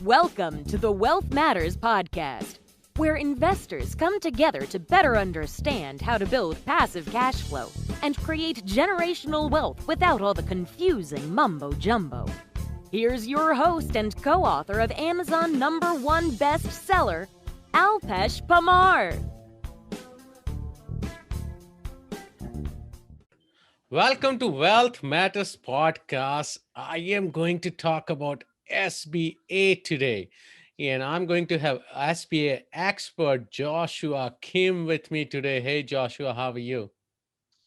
Welcome to the Wealth Matters podcast, where investors come together to better understand how to build passive cash flow and create generational wealth without all the confusing mumbo-jumbo. Here's your host and co-author of Amazon #1 bestseller, Alpesh Parmar. Welcome to Wealth Matters podcast. I am going to talk about SBA today, and I'm going to have SBA expert Joshua Kim with me today. Hey, Joshua, how are you?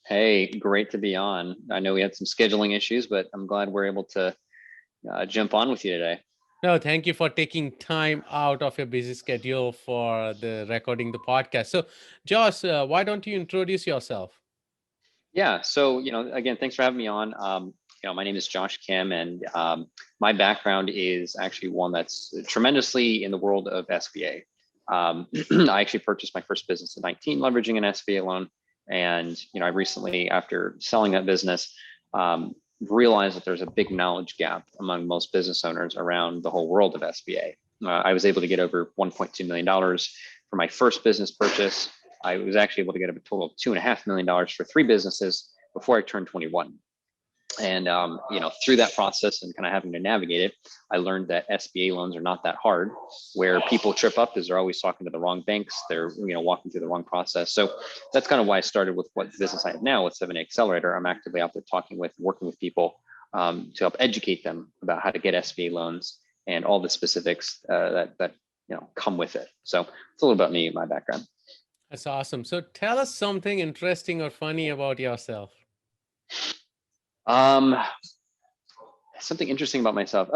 Hey, great to be on. I know we had some scheduling issues, but I'm glad we're able to jump on with you today. No, thank you for taking time out of your busy schedule for the recording the podcast. So, Josh, why don't you introduce yourself? Yeah, so again, thanks for having me on. My name is Josh Kim, and my background is actually one that's tremendously in the world of SBA. I actually purchased my first business at 19, leveraging an SBA loan, and I recently, after selling that business, realized that there's a big knowledge gap among most business owners around the whole world of SBA. I was able to get over $1.2 million for my first business purchase. I was actually able to get a total of $2.5 million for 3 businesses before I turned 21. And through that process and kind of having to navigate it, I learned that SBA loans are not that hard. Where people trip up is they're always talking to the wrong banks. They're walking through the wrong process. So that's kind of why I started with what business I have now with SBA Accelerator. I'm actively out there working with people to help educate them about how to get SBA loans and all the specifics that come with it. So it's a little about me and my background. That's awesome. So tell us something interesting or funny about yourself. Something interesting about myself.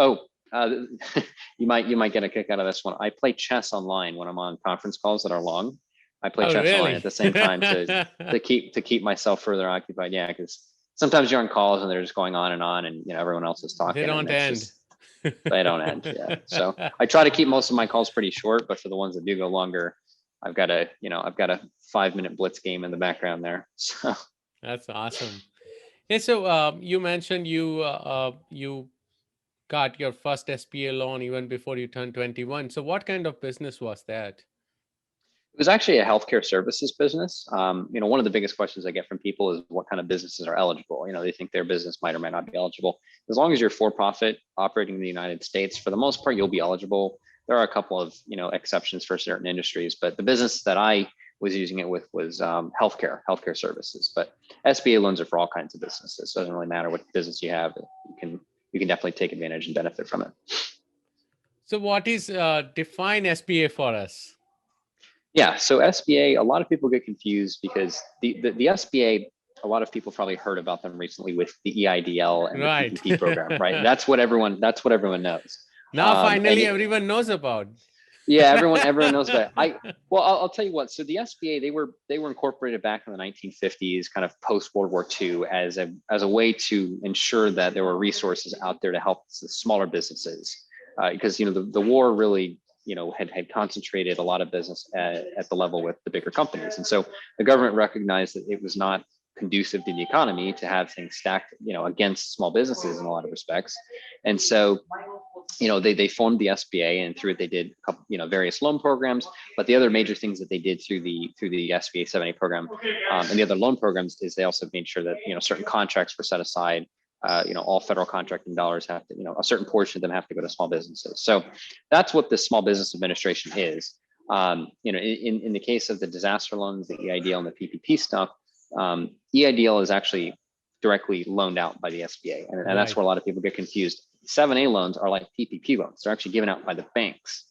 You might get a kick out of this one. I play chess online when I'm on conference calls that are long. I play chess online at the same time to keep myself further occupied. Yeah, because sometimes you're on calls and they're just going on, and everyone else is talking. They don't end. They don't end. Yeah. So I try to keep most of my calls pretty short, but for the ones that do go longer, I've got a 5-minute blitz game in the background there. So that's awesome. Yeah, so you mentioned you got your first SBA loan even before you turned 21. So what kind of business was that? It was actually a healthcare services business. One of the biggest questions I get from people is what kind of businesses are eligible. They think their business might or might not be eligible. As long as you're for-profit operating in the United States, for the most part, you'll be eligible. There are a couple of exceptions for certain industries, but the business that I was using it with was healthcare services. But SBA loans are for all kinds of businesses. So it doesn't really matter what business you have. You can definitely take advantage and benefit from it. So what is define SBA for us? Yeah, so SBA, a lot of people get confused because the SBA, a lot of people probably heard about them recently with the EIDL and right. the PPP program, right? That's what everyone knows. Now finally everyone knows about. Yeah, everyone knows about it. I'll tell you what. So the SBA, they were incorporated back in the 1950s, kind of post World War II, as a way to ensure that there were resources out there to help the smaller businesses, because the war really had concentrated a lot of business at the level with the bigger companies, and so the government recognized that it was not conducive to the economy to have things stacked against small businesses in a lot of respects, and so they formed the SBA, and through it they did various loan programs. But the other major things that they did through the SBA 7A program and the other loan programs is they also made sure that certain contracts were set aside. All federal contracting dollars have to, a certain portion of them have to go to small businesses. So that's what the Small Business Administration is. In the case of the disaster loans, the EIDL and the PPP stuff, EIDL is actually directly loaned out by the SBA, and that's where a lot of people get confused. 7A loans are like PPP loans; they're actually given out by the banks.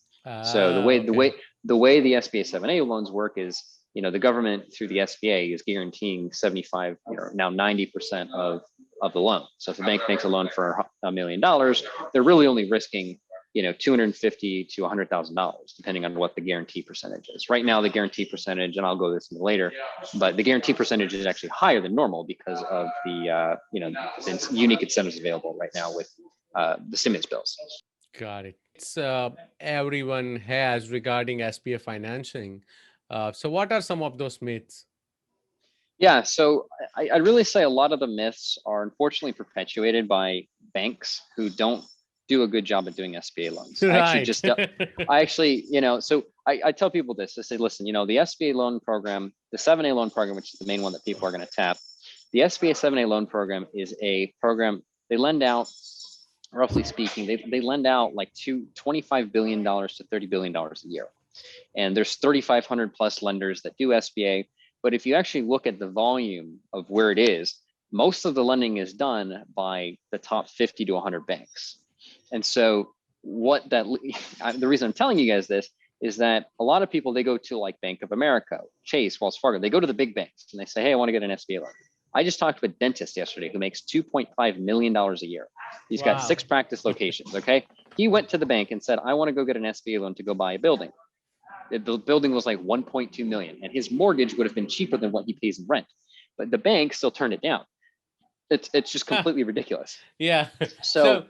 So the way the SBA 7A loans work is, the government through the SBA is guaranteeing 75, now 90% of the loan. So if a bank makes a loan for $1 million, they're really only risking $250,000 to $100,000, depending on what the guarantee percentage is. Right now, the guarantee percentage, and I'll go this into later, but the guarantee percentage is actually higher than normal because of the unique incentives available right now with the stimulus bills. Got it. It's everyone has regarding SBA financing. So what are some of those myths? Yeah, so I'd really say a lot of the myths are unfortunately perpetuated by banks who don't do a good job at doing SBA loans. Right. So I tell people this. I say, listen, the SBA loan program, the 7A loan program, which is the main one that people are going to tap. The SBA 7A loan program is a program they lend out, roughly speaking, they lend out like $25 billion to $30 billion a year. And there's 3,500 plus lenders that do SBA. But if you actually look at the volume of where it is, most of the lending is done by the top 50 to 100 banks. And so the reason I'm telling you guys this is that a lot of people, they go to like Bank of America, Chase, Wells Fargo, they go to the big banks and they say, hey, I want to get an SBA loan. I just talked to a dentist yesterday who makes $2.5 million a year. He's got 6 practice locations, okay? He went to the bank and said, I want to go get an SBA loan to go buy a building. The building was like 1.2 million and his mortgage would have been cheaper than what he pays in rent, but the bank still turned it down. It's just completely ridiculous. Yeah. So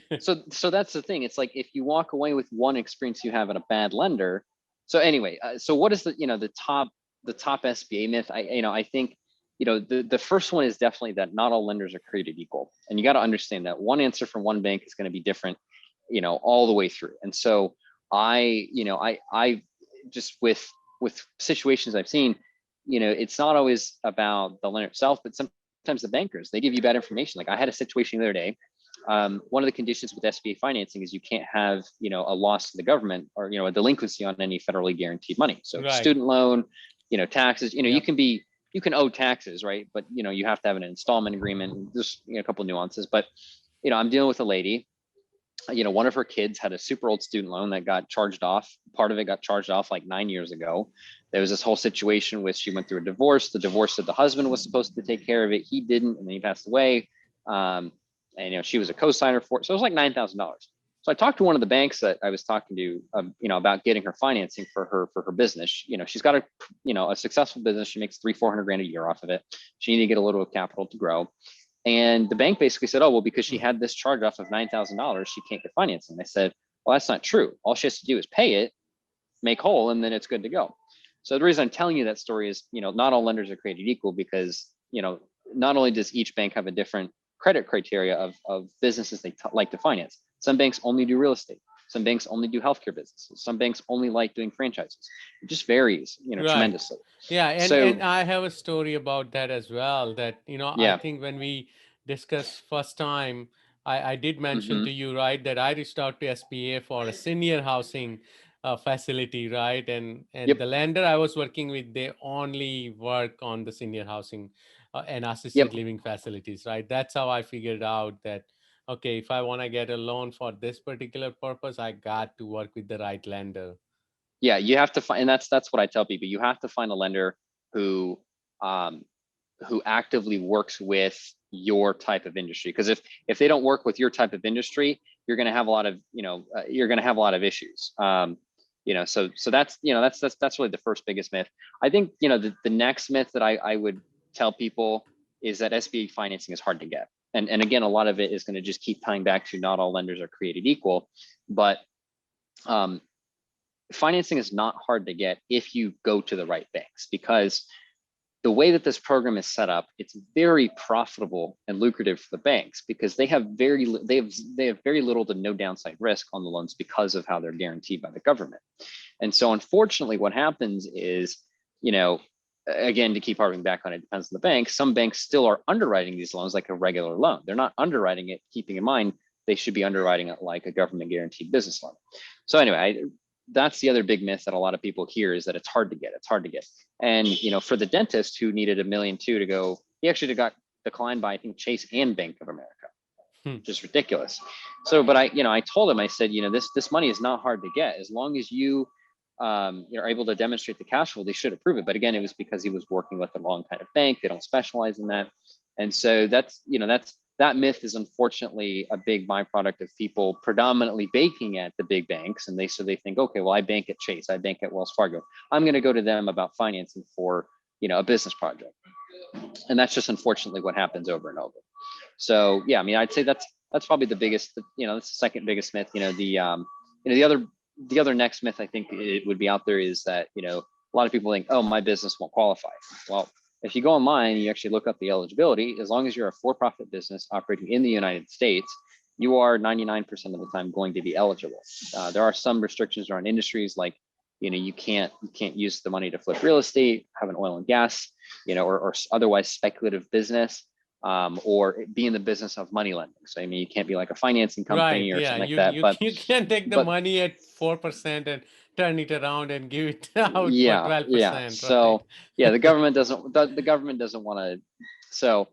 that's the thing. It's like, if you walk away with one experience you have at a bad lender. So anyway, so what is the top SBA myth? I think, the first one is definitely that not all lenders are created equal. And you got to understand that one answer from one bank is going to be different, all the way through. And so I just with situations I've seen, it's not always about the lender itself, but sometimes the bankers, they give you bad information. Like I had a situation the other day. One of the conditions with SBA financing is you can't have, a loss to the government or, a delinquency on any federally guaranteed money. So student loan, taxes, you can owe taxes, right? But, you have to have an installment agreement. There's a couple of nuances, but, I'm dealing with a lady, one of her kids had a super old student loan that got charged off. Part of it got charged off like 9 years ago. There was this whole situation with, she went through a divorce. The divorce said the husband was supposed to take care of it. He didn't, and then he passed away. And, she was a co-signer for it. So it was like $9,000. So I talked to one of the banks that I was talking to, about getting her financing for her business. She's got a successful business. She makes $300-400 grand a year off of it. She needed to get a little capital to grow. And the bank basically said, oh, well, because she had this charge off of $9,000, she can't get financing. I said, well, that's not true. All she has to do is pay it, make whole, and then it's good to go. So the reason I'm telling you that story is, not all lenders are created equal because, not only does each bank have a different credit criteria of businesses they like to finance. Some banks only do real estate. Some banks only do healthcare businesses. Some banks only like doing franchises. It just varies, tremendously. Yeah, and I have a story about that as well. That I think when we discussed first time, I did mention to you, right, that I reached out to SBA for a senior housing facility, right, and the lender I was working with, they only work on the senior housing and assisted living facilities, right. That's how I figured out that, okay, if I want to get a loan for this particular purpose, I got to work with the right lender. Yeah, you have to find, and that's what I tell people. You have to find a lender who actively works with your type of industry. Because if they don't work with your type of industry, you're going to have a lot of issues. So that's really the first biggest myth. I think the next myth that I would tell people is that SBA financing is hard to get. And again, a lot of it is going to just keep tying back to not all lenders are created equal, but financing is not hard to get if you go to the right banks, because the way that this program is set up, it's very profitable and lucrative for the banks because they have very little to no downside risk on the loans because of how they're guaranteed by the government. And so unfortunately what happens is, again, to keep harping back on it, depends on the bank. Some banks still are underwriting these loans like a regular loan. They're not underwriting it, keeping in mind they should be underwriting it like a government guaranteed business loan. So anyway, that's the other big myth that a lot of people hear, is that it's hard to get. And for the dentist who needed $1.2 million to go, he actually got declined by, I think, Chase and Bank of America. Just ridiculous. So, but I told him, I said, this money is not hard to get as long as you are able to demonstrate the cash flow. They should approve it. But again, it was because he was working with the wrong kind of bank. They don't specialize in that. And so that myth is unfortunately a big byproduct of people predominantly banking at the big banks. And they think, okay, well, I bank at Chase, I bank at Wells Fargo, I'm going to go to them about financing for, a business project. And that's just unfortunately what happens over and over. So yeah, I'd say that's probably the biggest, that's the second biggest myth. The other next myth I think it would be out there is that, a lot of people think, oh, my business won't qualify. Well, if you go online, you actually look up the eligibility, as long as you're a for-profit business operating in the United States, you are 99% of the time going to be eligible. There are some restrictions around industries, like, you can't use the money to flip real estate, have an oil and gas, or otherwise speculative business, or be in the business of money lending. So, I mean, you can't be like a financing company or something like that. You can't take the money at 4% and turn it around and give it out for 12%, So, right? yeah, the government doesn't want to. So,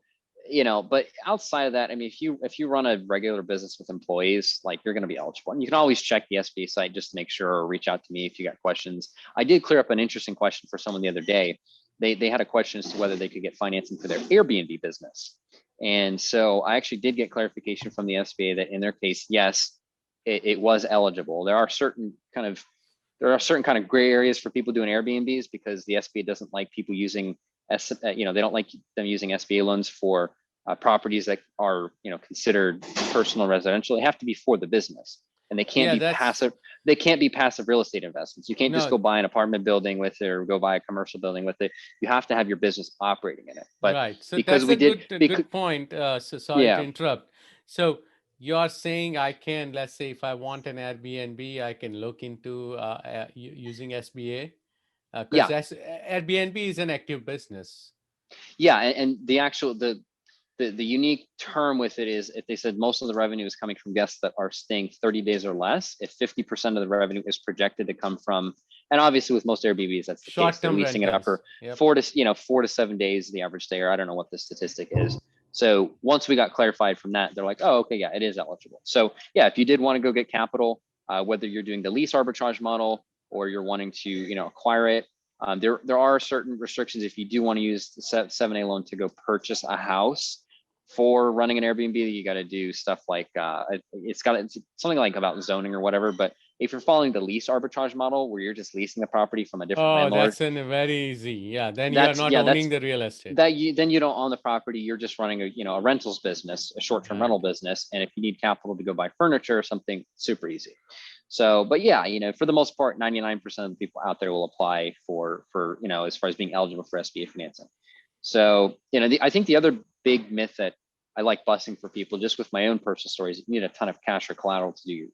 but outside of that, I mean, if you run a regular business with employees, like, you're going to be eligible. And you can always check the SBA site just to make sure, or reach out to me if you got questions. I did clear up an interesting question for someone the other day. They had a question as to whether they could get financing for their Airbnb business. And so I actually did get clarification from the SBA that in their case, yes, it was eligible. There are certain kind of gray areas for people doing Airbnbs, because the SBA doesn't like people using, they don't like them using SBA loans for properties that are, considered personal residential. They have to be for the business, and they can't be passive. They can't be passive real estate investments. You can't just go buy an apartment building with it, or go buy a commercial building with it. You have to have your business operating in it. But right. So because that's we a good point. So sorry to yeah, interrupt. So you're saying I can, let's say, if I want an Airbnb, I can look into using SBA, because yeah, Airbnb is an active business. yeah. And the unique term with it is, if they said most of the revenue is coming from guests that are staying 30 days or less, if 50% of the revenue is projected to come from, and obviously with most Airbnbs, that's the case. They're Short-term leasing it up rentals. for Yep. 4 to 7 days, the average stay, or I don't know what the statistic is. So once we got clarified from that, they're like, oh, okay, yeah, it is eligible. So yeah, if you did want to go get capital, whether you're doing the lease arbitrage model or you're wanting to, acquire it, there are certain restrictions. If you do want to use the 7A loan to go purchase a house for running an Airbnb, you got to do stuff like it's something like about zoning or whatever. But if you're following the lease arbitrage model, where you're just leasing the property from a different Oh, landlord, that's very easy. Yeah, then you are not that's owning the real estate. then you don't own the property. You're just running a rentals business, a short-term rental business. And if you need capital to go buy furniture or something, super easy. So, but yeah, for the most part, 99% of the people out there will apply for as far as being eligible for SBA financing. So, I think the other big myth that I like busting for people, just with my own personal stories, you need a ton of cash or collateral to do,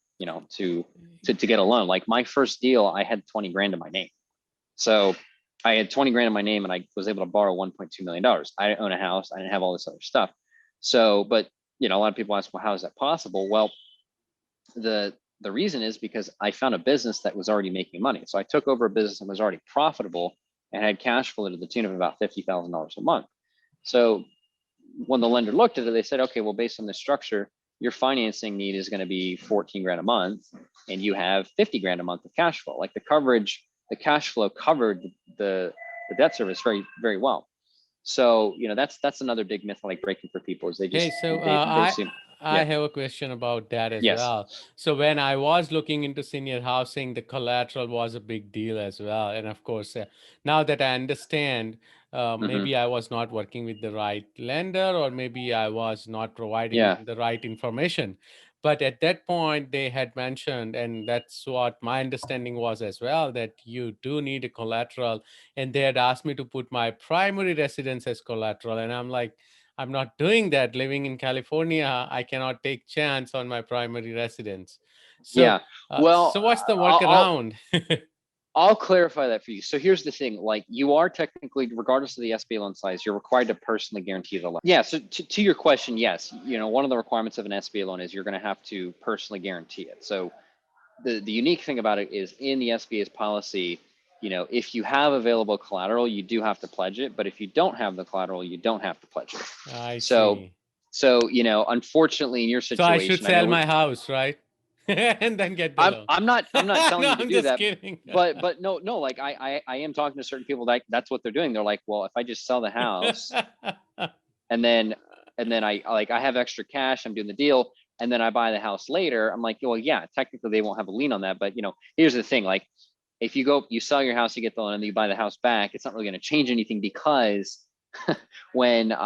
to get a loan. Like my first deal, I had 20 grand in my name. So I had 20 grand in my name, and I was able to borrow $1.2 million. I didn't own a house. I didn't have all this other stuff. So, but a lot of people ask, well, how is that possible? Well, the reason is because I found a business that was already making money. So I took over a business that was already profitable and had cash flow to the tune of about $50,000 a month. So when the lender looked at it, they said, okay, well, based on this structure, your financing need is going to be 14 grand a month, and you have 50 grand a month of cash flow. Like the cash flow covered the debt service very, very well. So, that's another big myth I like breaking for people, is they just, they assume. I have a question about that as Yes. well. So when I was looking into senior housing, the collateral was a big deal as well. And of course, now that I understand, maybe I was not working with the right lender, or maybe I was not providing Yeah. them the right information. But at that point, they had mentioned, and that's what my understanding was as well, that you do need a collateral. And they had asked me to put my primary residence as collateral. And I'm like, I'm not doing that. Living in California, I cannot take chance on my primary residence. So, Yeah. Well, so what's the I'll workaround? I'll clarify that for you. So here's the thing, like, you are technically, regardless of the SBA loan size, you're required to personally guarantee the loan. Yeah. So to your question, yes, one of the requirements of an SBA loan is you're going to have to personally guarantee it. So the unique thing about it is, in the SBA's policy, if you have available collateral, you do have to pledge it. But if you don't have the collateral, you don't have to pledge it. I So, see. unfortunately, in your So I should situation, I sell know my house, right? And then get the loan. I'm not telling No, you to I'm do just that, kidding. but no, like I am talking to certain people that that's what they're doing. They're like, well, if I just sell the house and then I have extra cash, I'm doing the deal, and then I buy the house later, I'm like, well, yeah, technically they won't have a lien on that, but here's the thing, like, if you sell your house, you get the loan, and then you buy the house back, it's not really going to change anything, because when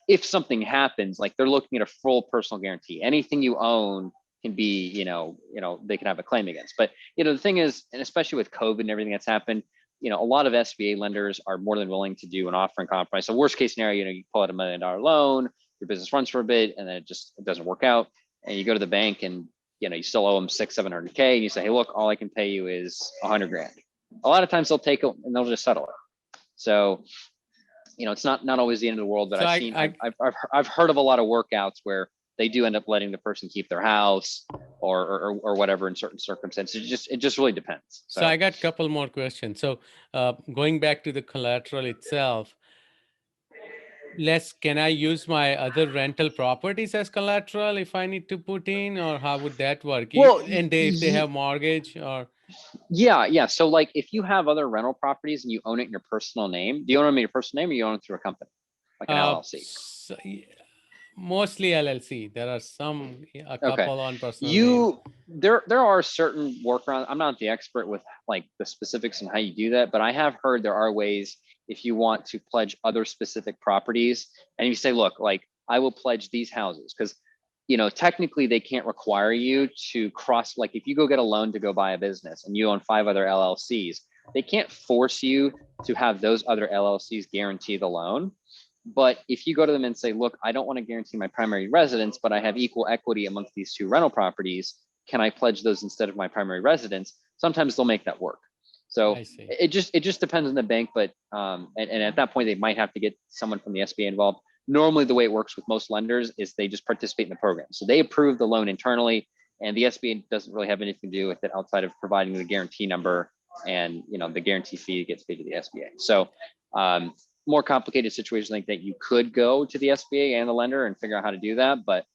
if something happens, like, they're looking at a full personal guarantee. Anything you own can be, they can have a claim against. But, the thing is, and especially with COVID and everything that's happened, a lot of SBA lenders are more than willing to do an offer in compromise. So worst case scenario, you pull out $1 million loan, your business runs for a bit and then it doesn't work out. And you go to the bank and, you still owe them 600-700K and you say, hey, look, all I can pay you is 100 grand. A lot of times they'll take it and they'll just settle it. So, it's not always the end of the world, but So I've heard of a lot of workouts where they do end up letting the person keep their house or whatever in certain circumstances. It just really depends. So I got a couple more questions. So going back to the collateral itself, can I use my other rental properties as collateral if I need to put in, or how would that work? Well, And if they have mortgage or? Yeah. So like if you have other rental properties and you own it in your personal name, do you own them in your personal name or you own it through a company, like an LLC? Mostly LLC. There are a couple on personal name. There are certain workarounds. I'm not the expert with like the specifics on how you do that, but I have heard there are ways if you want to pledge other specific properties and you say, look, like I will pledge these houses because technically they can't require you to cross, like if you go get a loan to go buy a business and you own 5 other LLCs, they can't force you to have those other LLCs guarantee the loan. But if you go to them and say, look, I don't want to guarantee my primary residence, but I have equal equity amongst these 2 rental properties, can I pledge those instead of my primary residence? Sometimes they'll make that work. So it just depends on the bank, but and at that point they might have to get someone from the SBA involved. Normally the way it works with most lenders is they just participate in the program. So they approve the loan internally and the SBA doesn't really have anything to do with it outside of providing the guarantee number and the guarantee fee gets paid to the SBA. So more complicated situations like that, you could go to the SBA and the lender and figure out how to do that. But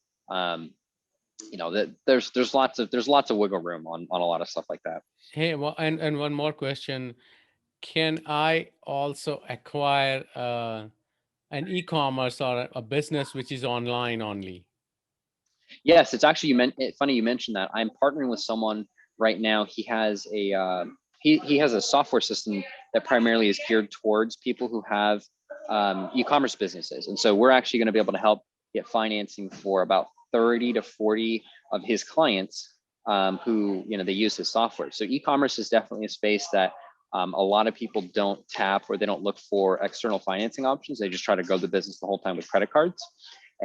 there's lots of wiggle room on a lot of stuff like that. Hey, well, and one more question. Can I also acquire an e-commerce or a business which is online only? Yes, it's actually funny you mentioned that. I'm partnering with someone right now. He has he has a software system that primarily is geared towards people who have e-commerce businesses, and so we're actually going to be able to help get financing for about 30 to 40 of his clients who they use his software. So e-commerce is definitely a space that a lot of people don't tap or they don't look for external financing options. They just try to grow the business the whole time with credit cards.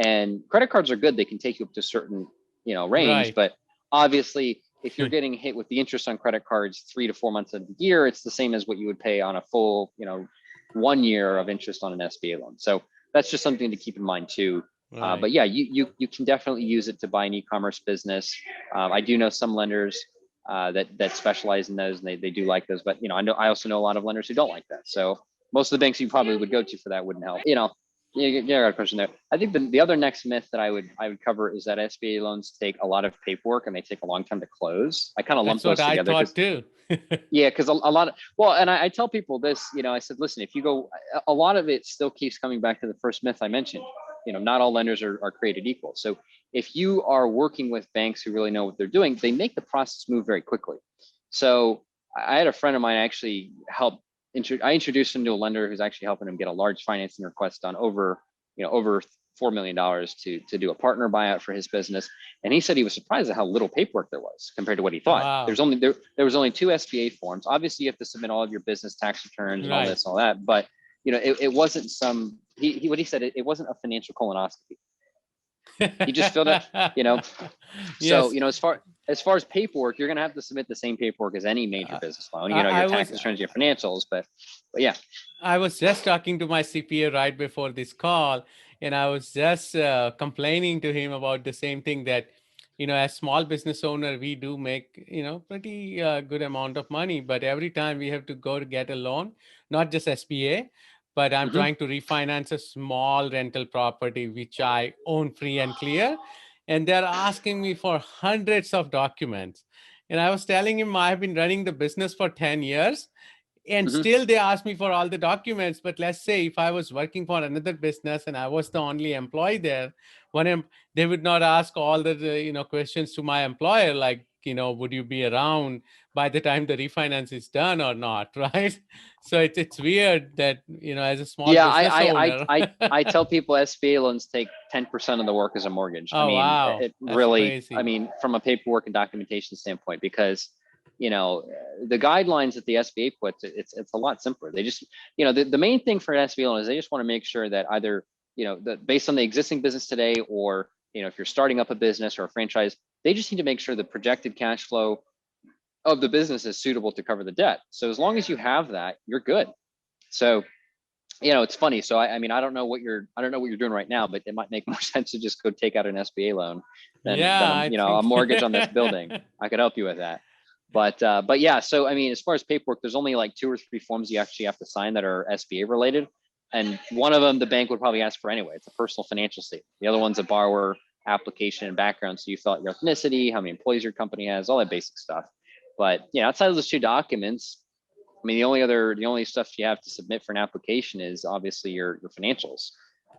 And credit cards are good. They can take you up to a certain, range, Right. But obviously if you're getting hit with the interest on credit cards 3 to 4 months of the year, it's the same as what you would pay on a full, 1 year of interest on an SBA loan. So that's just something to keep in mind too. Right. But yeah, you can definitely use it to buy an e-commerce business. I do know some lenders that specialize in those, and they do like those. But I also know a lot of lenders who don't like that. So most of the banks you probably would go to for that wouldn't help. Yeah, I got a question there. I think the other next myth that I would cover is that SBA loans take a lot of paperwork and they take a long time to close. I kind of lump those together. That's what I thought too. Yeah, because a lot of, and I tell people this, I said, listen, if you go, a lot of it still keeps coming back to the first myth I mentioned. Not all lenders are created equal. So if you are working with banks who really know what they're doing, they make the process move very quickly. So I had a friend of mine actually I introduced him to a lender who's actually helping him get a large financing request done over $4 million to do a partner buyout for his business. And he said he was surprised at how little paperwork there was compared to what he thought. Wow. There was only 2 SBA forms. Obviously you have to submit all of your business tax returns and all this and all that, but it wasn't some, what he said, it wasn't a financial colonoscopy. He just filled out, so, Yes. as far as paperwork, you're going to have to submit the same paperwork as any major business loan, your tax returns, your financials, but yeah. I was just talking to my CPA right before this call, and I was just complaining to him about the same thing that, as small business owner, we do make, pretty good amount of money, but every time we have to go to get a loan, not just SBA, but I'm trying to refinance a small rental property, which I own free and clear. And they're asking me for hundreds of documents. And I was telling him I've been running the business for 10 years. And still they ask me for all the documents. But let's say if I was working for another business and I was the only employee there, they would not ask all the questions to my employer, like, would you be around by the time the refinance is done or not, right? So it's weird that, as a small business owner. I tell people SBA loans take 10% of the work as a mortgage. Oh, wow. It That's really, crazy. from a paperwork and documentation standpoint, because the guidelines that the SBA puts, it's a lot simpler. They just, the main thing for an SBA loan is they just want to make sure that either based on the existing business today, or, if you're starting up a business or a franchise, they just need to make sure the projected cash flow of the business is suitable to cover the debt. So as long as you have that, you're good. So, it's funny. So I don't know what you're doing right now, but it might make more sense to just go take out an SBA loan than a mortgage on this building. I could help you with that. But yeah, so as far as paperwork, there's only like 2 or 3 forms you actually have to sign that are SBA related. And one of them, the bank would probably ask for anyway. It's a personal financial statement. The other one's a borrower application and background. So you fill out your ethnicity, how many employees your company has, all that basic stuff. But outside of those 2 documents, the only stuff you have to submit for an application is obviously your financials.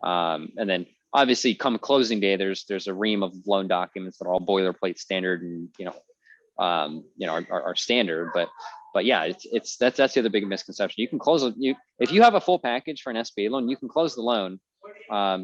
And then obviously come closing day, there's a ream of loan documents that are all boilerplate standard and, are standard. But yeah, that's the other big misconception. You can close if you have a full package for an SBA loan, you can close the loan. Part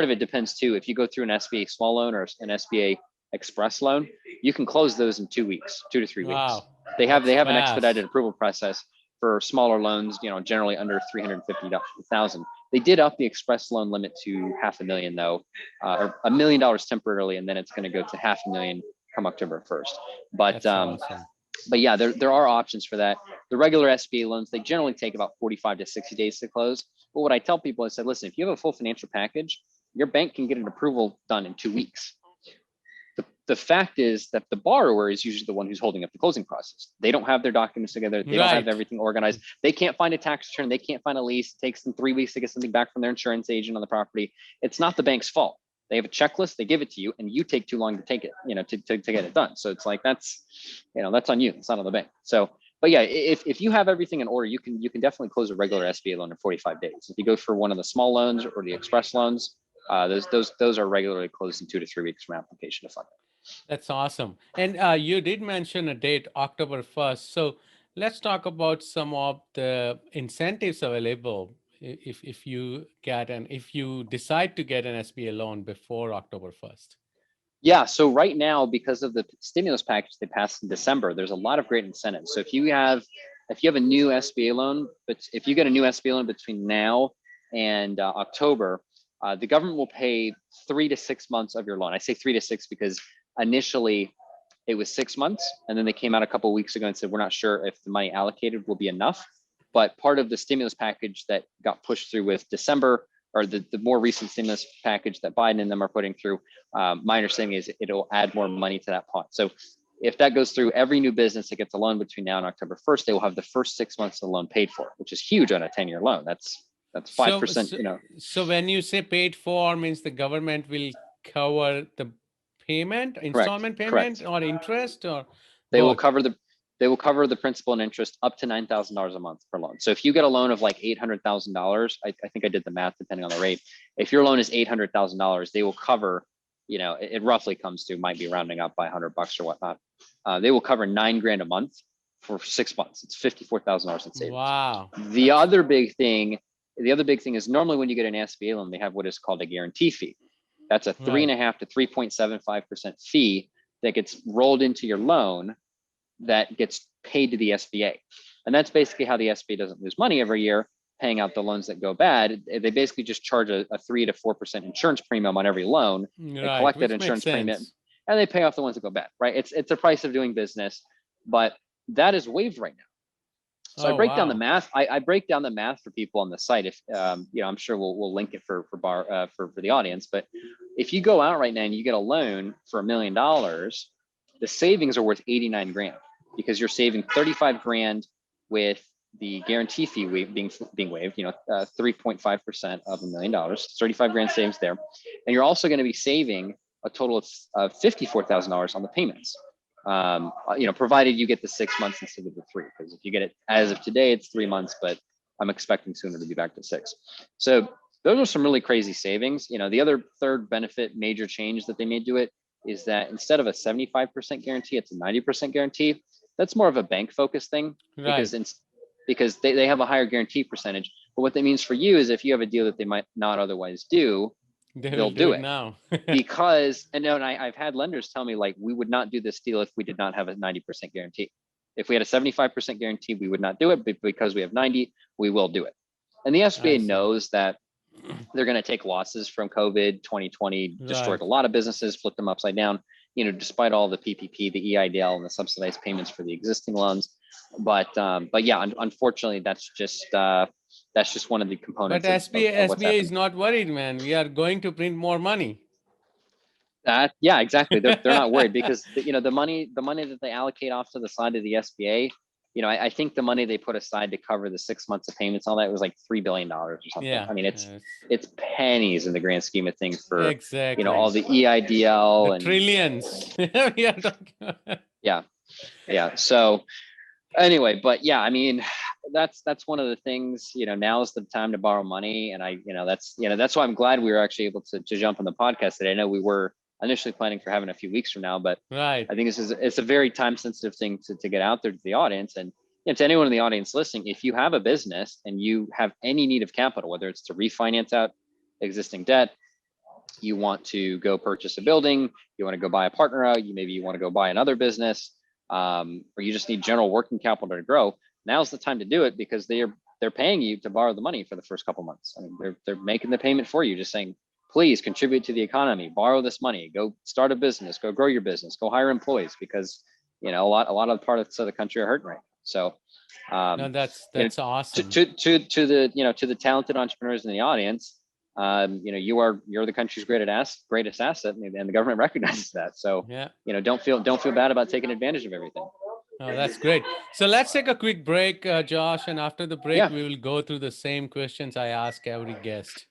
of it depends too. If you go through an SBA small loan or an SBA express loan, you can close those in 2 weeks, 2 to 3 weeks. Wow. They have an expedited approval process for smaller loans, generally under 350,000. They did up the express loan limit to $500,000 though, or $1 million temporarily, and then it's going to go to $500,000 come October 1st. But awesome. But yeah, there are options for that. The regular SBA loans, they generally take about 45 to 60 days to close. But what I tell people is, listen, if you have a full financial package, your bank can get an approval done in 2 weeks. The fact is that the borrower is usually the one who's holding up the closing process. They don't have their documents together. They don't have everything organized. They can't find a tax return. They can't find a lease. It takes them 3 weeks to get something back from their insurance agent on the property. It's not the bank's fault. They have a checklist, they give it to you, and you take too long to take it, to get it done. So it's like, that's on you. It's not on the bank. So, but yeah, if you have everything in order, you can definitely close a regular SBA loan in 45 days. If you go for one of the small loans or the express loans, those are regularly closed in 2 to 3 weeks from application to funding. That's awesome. And you did mention a date, October 1st. So let's talk about some of the incentives available if you decide to get an SBA loan before October 1st. Yeah, so right now, because of the stimulus package they passed in December, there's a lot of great incentives. So if you have a new SBA loan, but if you get a new SBA loan between now and October, the government will pay 3 to 6 months of your loan. I say 3 to 6 because initially it was 6 months, and then they came out a couple of weeks ago and said, we're not sure if the money allocated will be enough. But part of the stimulus package that got pushed through with December, or the more recent stimulus package that Biden and them are putting through, my understanding is it'll add more money to that pot. So if that goes through, every new business that gets a loan between now and October 1st, they will have the first 6 months of the loan paid for, which is huge on a 10-year loan. That's 5%. So when you say paid for, means the government will cover the payment, installment payment, or interest, or they will cover the principal and interest up to $9,000 a month per loan. So if you get a loan of like $800,000, I think I did the math depending on the rate. If your loan is $800,000, they will cover, it roughly comes to, might be rounding up by $100 or whatnot. They will cover $9,000 a month for 6 months. It's $54,000 in savings. Wow. The other big thing is normally when you get an SBA loan, they have what is called a guarantee fee. That's a 3.5% to 3.75% fee that gets rolled into your loan that gets paid to the SBA. And that's basically how the SBA doesn't lose money every year paying out the loans that go bad. They basically just charge a 3 to 4% insurance premium on every loan. They collect that insurance premium and they pay off the ones that go bad, right? It's a price of doing business, but that is waived right now. So I break down the math. I break down the math for people on the site. If I'm sure we'll link it for the audience. But if you go out right now and you get a loan for $1 million, the savings are worth $89,000 because you're saving $35,000 with the guarantee fee being waived. 3.5% of $1 million, $35,000 savings there, and you're also going to be saving a total of $54,000 on the payments. Provided you get the 6 months instead of the 3, because if you get it as of today, it's 3 months, but I'm expecting sooner to be back to 6. So those are some really crazy savings. The other third benefit, major change that they made to it is that instead of a 75% guarantee, it's a 90% guarantee. That's more of a bank focused thing, because they have a higher guarantee percentage. But what that means for you is if you have a deal that they might not otherwise do, they'll do it now. because I've had lenders tell me, like, we would not do this deal if we did not have a 90% guarantee. If we had a 75% guarantee, we would not do it, but because we have 90, we will do it. And the SBA knows that they're going to take losses from COVID. 2020 destroyed a lot of businesses, flipped them upside down, despite all the PPP, the EIDL, and the subsidized payments for the existing loans. But yeah, unfortunately, that's just one of the components. But SBA of is not worried, man. We are going to print more money. Yeah, exactly. They're not worried because the money that they allocate off to the side of the SBA, I think the money they put aside to cover the 6 months of payments, all that was like $3 billion or something. Yeah, I mean, it's pennies in the grand scheme of things for exactly all the EIDL the and trillions. Yeah. So anyway, but yeah, I mean, that's one of the things. Now is the time to borrow money, and that's why I'm glad we were actually able to jump on the podcast today. I know we were initially planning for having a few weeks from now, but right. I think it's a very time sensitive thing to get out there to the audience. And to anyone in the audience listening, if you have a business and you have any need of capital, whether it's to refinance out existing debt, you want to go purchase a building, you want to go buy a partner out, maybe you want to go buy another business, or you just need general working capital to grow, now's the time to do it, because they're paying you to borrow the money for the first couple months. I mean, they're making the payment for you, just saying, please contribute to the economy, borrow this money, go start a business, go grow your business, go hire employees, because a lot of parts of the country are hurting right now. So no, that's awesome. To the talented entrepreneurs in the audience, you're the country's greatest asset, and the government recognizes that. So yeah, don't feel bad about taking advantage of everything. Oh, that's great. So let's take a quick break, Josh, and after the break, we will go through the same questions I ask every guest.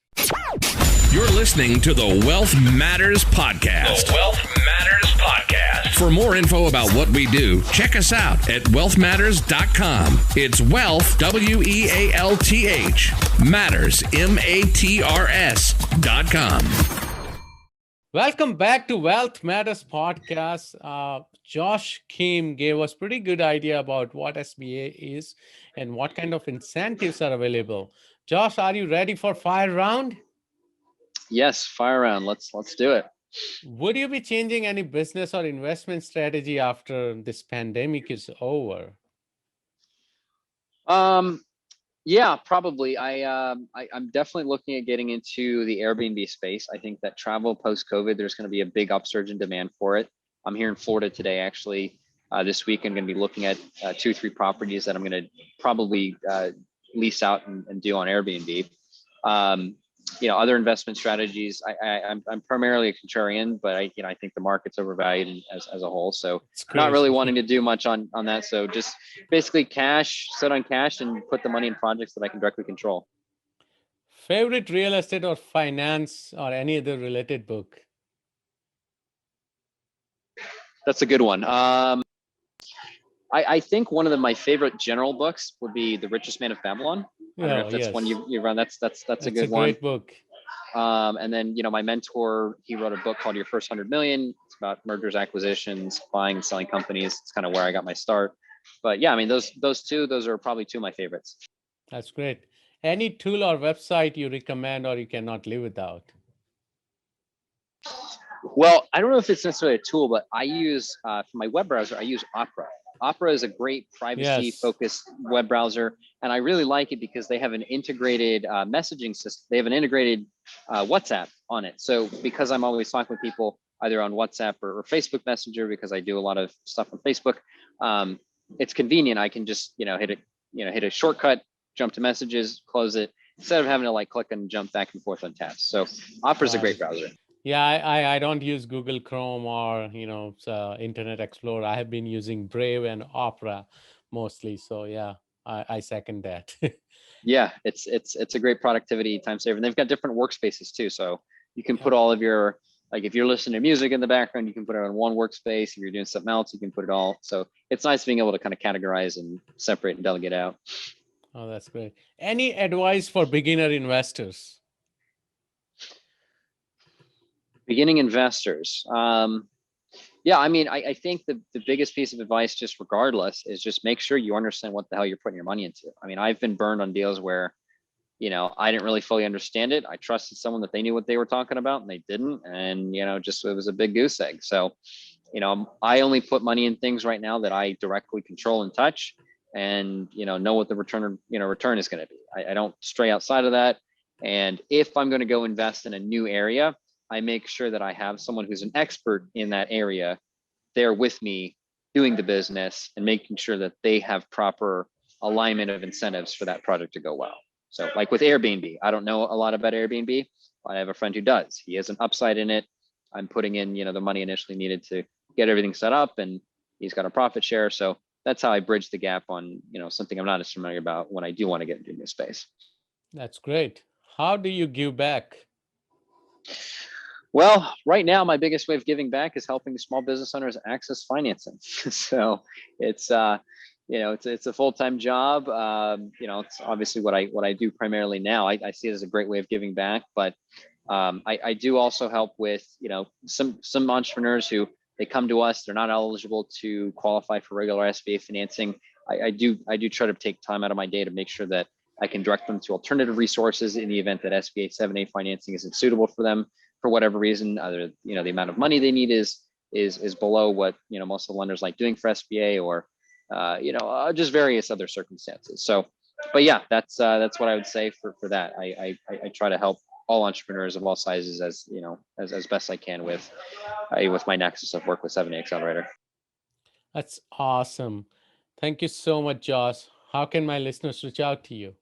You're listening to the Wealth Matters Podcast. The Wealth Matters Podcast. For more info about what we do, check us out at wealthmatters.com. It's wealth, WEALTH, matters, MATRS.com. Welcome back to Wealth Matters Podcast. Josh Kim gave us pretty good idea about what SBA is and what kind of incentives are available. Josh, are you ready for fire round? Yes, fire round. Let's do it. Would you be changing any business or investment strategy after this pandemic is over? Yeah, probably. I'm definitely looking at getting into the Airbnb space. I think that travel post-COVID, there's going to be a big upsurge in demand for it. I'm here in Florida today, actually. This week, I'm going to be looking at 2-3 properties that I'm going to probably lease out and do on Airbnb. Other investment strategies. I'm primarily a contrarian, but I think the market's overvalued as a whole. So not really wanting to do much on that. So just basically sit on cash and put the money in projects that I can directly control. Favorite real estate or finance or any other related book? That's a good one. I think one of my favorite general books would be The Richest Man of Babylon. I don't know if that's one you run. That's a good one. Great book. And then my mentor, he wrote a book called Your First 100 Million. It's about mergers, acquisitions, buying and selling companies. It's kind of where I got my start. But yeah, I mean those are probably two of my favorites. That's great. Any tool or website you recommend or you cannot live without? Well, I don't know if it's necessarily a tool, but I use for my web browser, I use Opera. Opera is a great privacy-focused web browser, and I really like it because they have an integrated messaging system. They have an integrated WhatsApp on it. So because I'm always talking with people either on WhatsApp or Facebook Messenger, because I do a lot of stuff on Facebook, it's convenient. I can just hit a shortcut, jump to messages, close it, instead of having to click and jump back and forth on tabs. So Opera is a great browser. Yeah, I don't use Google Chrome or Internet Explorer. I have been using Brave and Opera mostly. So yeah, I second that. Yeah, it's a great productivity time saver. And they've got different workspaces too. So you can put all of your, if you're listening to music in the background, you can put it on one workspace. If you're doing something else, you can put it all. So it's nice being able to kind of categorize and separate and delegate out. Oh, that's great. Any advice for beginner investors? Beginning investors. Yeah, I mean, I think the biggest piece of advice, just regardless, is just make sure you understand what the hell you're putting your money into. I mean, I've been burned on deals where, I didn't really fully understand it. I trusted someone that they knew what they were talking about and they didn't. And, it was a big goose egg. So, I only put money in things right now that I directly control and touch and, know what the return is going to be. I don't stray outside of that. And if I'm going to go invest in a new area, I make sure that I have someone who's an expert in that area there with me doing the business and making sure that they have proper alignment of incentives for that project to go well. So like with Airbnb, I don't know a lot about Airbnb. I have a friend who does. He has an upside in it. I'm putting in, the money initially needed to get everything set up, and he's got a profit share. So that's how I bridge the gap on, something I'm not as familiar about when I do want to get into a new space. That's great. How do you give back? Well, right now, my biggest way of giving back is helping small business owners access financing. So it's, it's a full-time job. It's obviously what I do primarily now. I see it as a great way of giving back, but I do also help with, some entrepreneurs who they come to us, they're not eligible to qualify for regular SBA financing. I do try to take time out of my day to make sure that I can direct them to alternative resources in the event that SBA 7A financing isn't suitable for them for whatever reason. Either, the amount of money they need is below what, most of the lenders like doing for SBA, or, just various other circumstances. So, but yeah, that's what I would say for that. I try to help all entrepreneurs of all sizes as best I can with my nexus of work with 7A Accelerator. That's awesome. Thank you so much, Josh. How can my listeners reach out to you?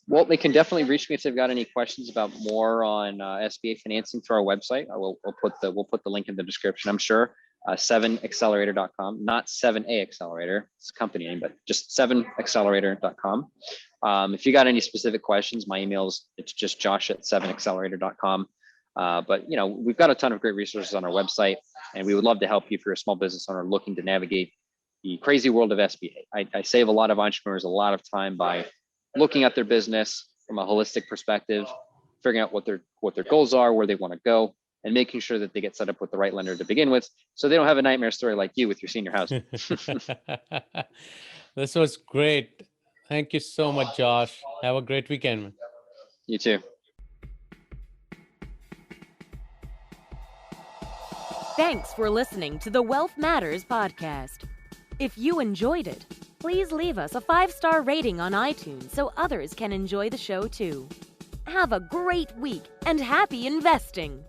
Well, they can definitely reach me if they've got any questions about more on SBA financing through our website. We'll put the link in the description, I'm sure. 7accelerator.com, not 7A Accelerator, it's a company name, but just 7accelerator.com. If you got any specific questions, my it's just josh@7accelerator.com. But we've got a ton of great resources on our website, and we would love to help you if you're a small business owner looking to navigate the crazy world of SBA. I save a lot of entrepreneurs a lot of time by looking at their business from a holistic perspective, figuring out what their goals are, where they want to go, and making sure that they get set up with the right lender to begin with, so they don't have a nightmare story like you with your senior housing. This was great. Thank you so much, Josh. Have a great weekend, man. You too. Thanks for listening to the Wealth Matters podcast. If you enjoyed it, please leave us a 5-star rating on iTunes so others can enjoy the show too. Have a great week and happy investing!